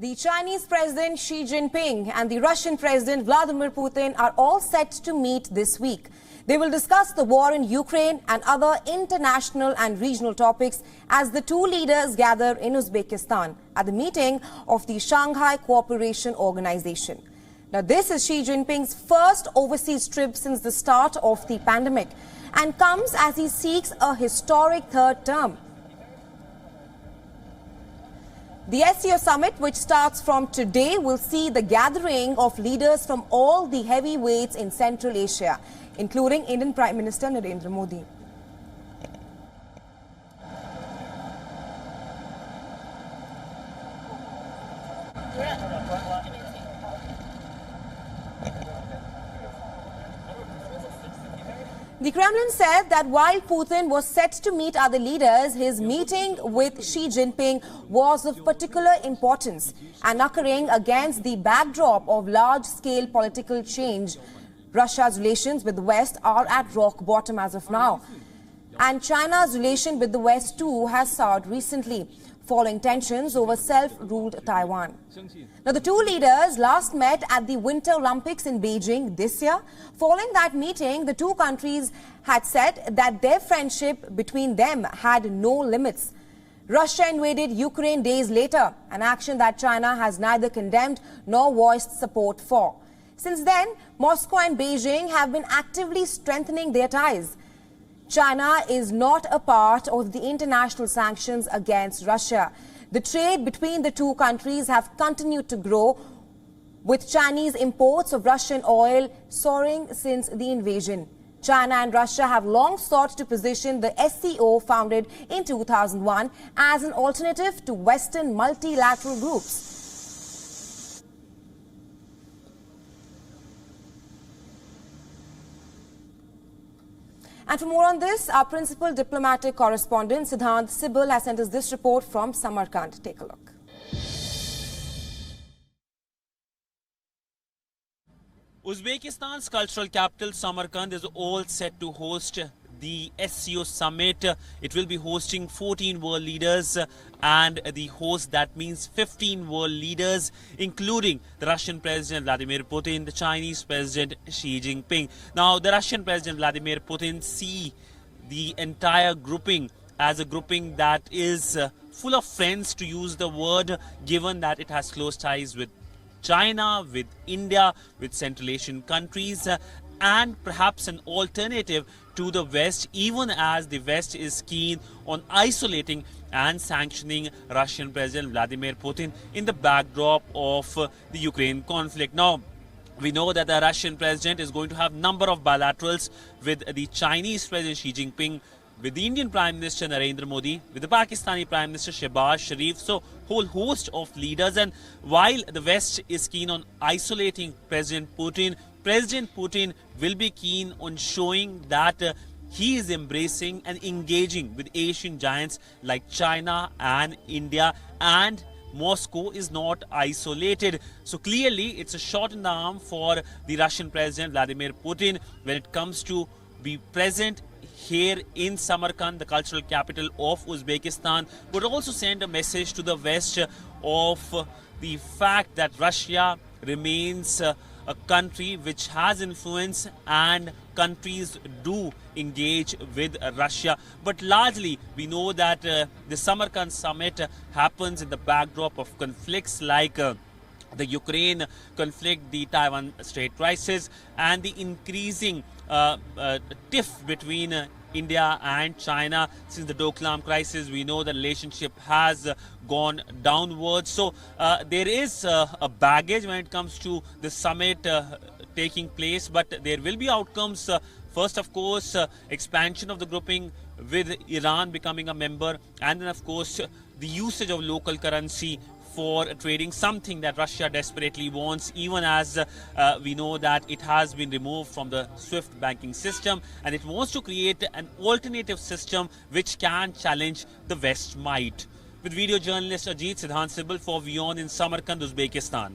The Chinese President Xi Jinping and the Russian President Vladimir Putin are all set to meet this week. They will discuss the war in Ukraine and other international and regional topics as the two leaders gather in Uzbekistan at the meeting of the Shanghai Cooperation Organization. Now, this is Xi Jinping's first overseas trip since the start of the pandemic and comes as he seeks a historic third term. The SCO Summit, which starts from today, will see the gathering of leaders from all the heavyweights in Central Asia, including Indian Prime Minister Narendra Modi. The Kremlin said that while Putin was set to meet other leaders, his meeting with Xi Jinping was of particular importance and occurring against the backdrop of large-scale political change. Russia's relations with the West are at rock bottom as of now. And China's relation with the West too has soured recently, following tensions over self-ruled Taiwan. Now, the two leaders last met at the Winter Olympics in Beijing this year. Following that meeting, the two countries had said that their friendship between them had no limits. Russia invaded Ukraine days later, an action that China has neither condemned nor voiced support for. Since then, Moscow and Beijing have been actively strengthening their ties. China is not a part of the international sanctions against Russia. The trade between the two countries have continued to grow, with Chinese imports of Russian oil soaring since the invasion. China and Russia have long sought to position the SCO, founded in 2001, as an alternative to Western multilateral groups. And for more on this, our principal diplomatic correspondent, Siddhant has sent us this report from Samarkand. Take a look. Uzbekistan's cultural capital, Samarkand, is all set to host the SCO Summit. It will be hosting 14 world leaders, and the host, that means 15 world leaders, including the Russian President Vladimir Putin, the Chinese President Xi Jinping. Now, the Russian President Vladimir Putin see the entire grouping as a grouping that is full of friends, to use the word, given that it has close ties with China, with India, with Central Asian countries, and perhaps an alternative to the West, even as the West is keen on isolating and sanctioning Russian President Vladimir Putin in the backdrop of the Ukraine conflict. Now, we know that the Russian president is going to have a number of bilaterals with the Chinese President Xi Jinping, with the Indian Prime Minister Narendra Modi, with the Pakistani Prime Minister Shehbaz Sharif, so whole host of leaders. And while the West is keen on isolating President Putin will be keen on showing that he is embracing and engaging with Asian giants like China and India, and Moscow is not isolated. So clearly, it's a shot in the arm for the Russian President Vladimir Putin when it comes to be present here in Samarkand, the cultural capital of Uzbekistan, but also send a message to the West of the fact that Russia remains a country which has influence, and countries do engage with Russia. But largely, we know that the Samarkand summit happens in the backdrop of conflicts like the Ukraine conflict, the Taiwan Strait crisis, and the increasing tiff between India and China since the Doklam crisis. We know the relationship has gone downwards. So there is a baggage when it comes to the summit taking place, but there will be outcomes. First, of course, expansion of the grouping with Iran becoming a member, and then, of course, the usage of local currency for trading, something that Russia desperately wants, even as we know that it has been removed from the SWIFT banking system, and it wants to create an alternative system which can challenge the West might. With video journalist Ajit, Siddhant for WION in Samarkand, Uzbekistan.